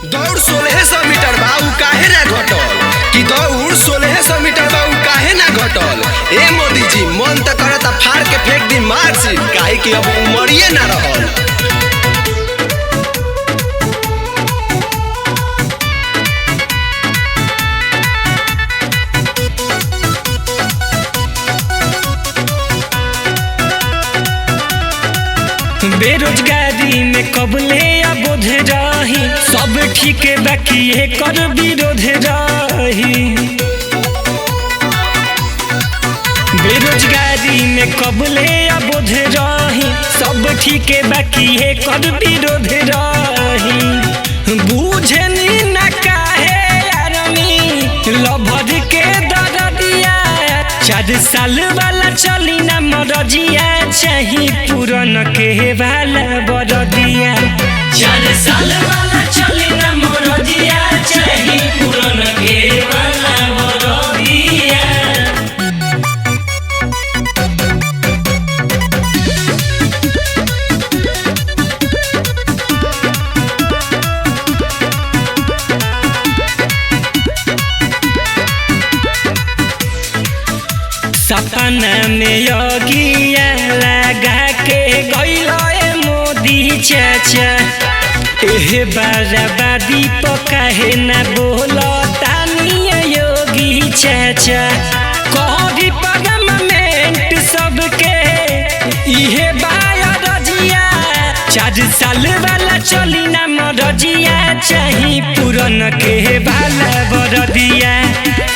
दौड़ 1600 मीटर बा उ काहे ना घटल कि दौड़ 1600 मीटर बा उ काहे ना घटल। ए मोदी जी मन त करता फाड़ के फेंक दी मार्कशीट काहे कि अब उमरिए ना रहल। बेरोजगारी में कबले अबोध रही सब ठीक बाकी कर विरोध रही। बेरोजगारी में कबले अबोध रही सब ठीक बाकी कर विरोध रही। बूझनी न काहे यारनी लभर के दरदिया 4 साल वाला चली ना मरजिया चाही पुरन के वाला बरदिया। 4 साल वाला चली ना मरजिया चाही पुरन के वाला बरदिया। सपना में योगिया लगा के गइलो मोदी चाचा एह बराबादी पकाहे ना बोलो तानिया योगी चाचा। कोहरी परमानेंट सबके इहे बाया रजिया 4 साल वाला चली ना मरजिया चाही पुरन के वाला बरदिया।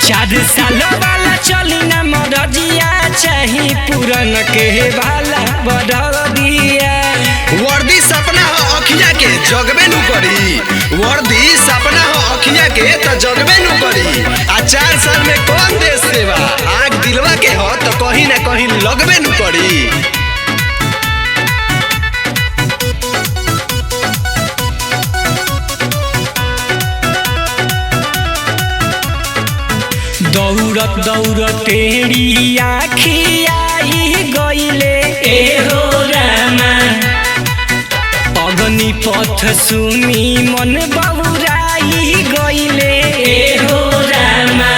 4 साल वाला चली ना मरजिया चाही पुरन के वाला बरदिया। वर्दी सपना हो अखिया के जगबे नु करी। वर्दी सपना हो अखिया के त जगबे नु करी। आ 4 साल में कौन देश सेवा आग दिलवा के हो तो कहीं ना कहीं लगबे नु करी। दौड़त दौड़त तेरी आखी आई गईले एहो रामा। अग्नि पथ सुनी मन बबुराई गईले एहो रामा।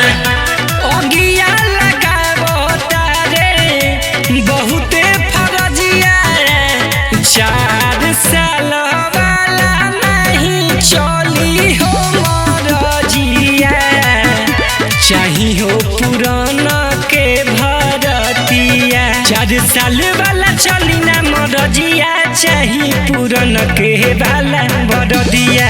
अगिया लगाबो तारे बहुते फरजिया 4 साल वाला नहीं चली हो मरजिया चाही हो पुराना के भरतिया। 4 साल वाला चली ना मरजिया चाही पुराना के वाला बरदिया।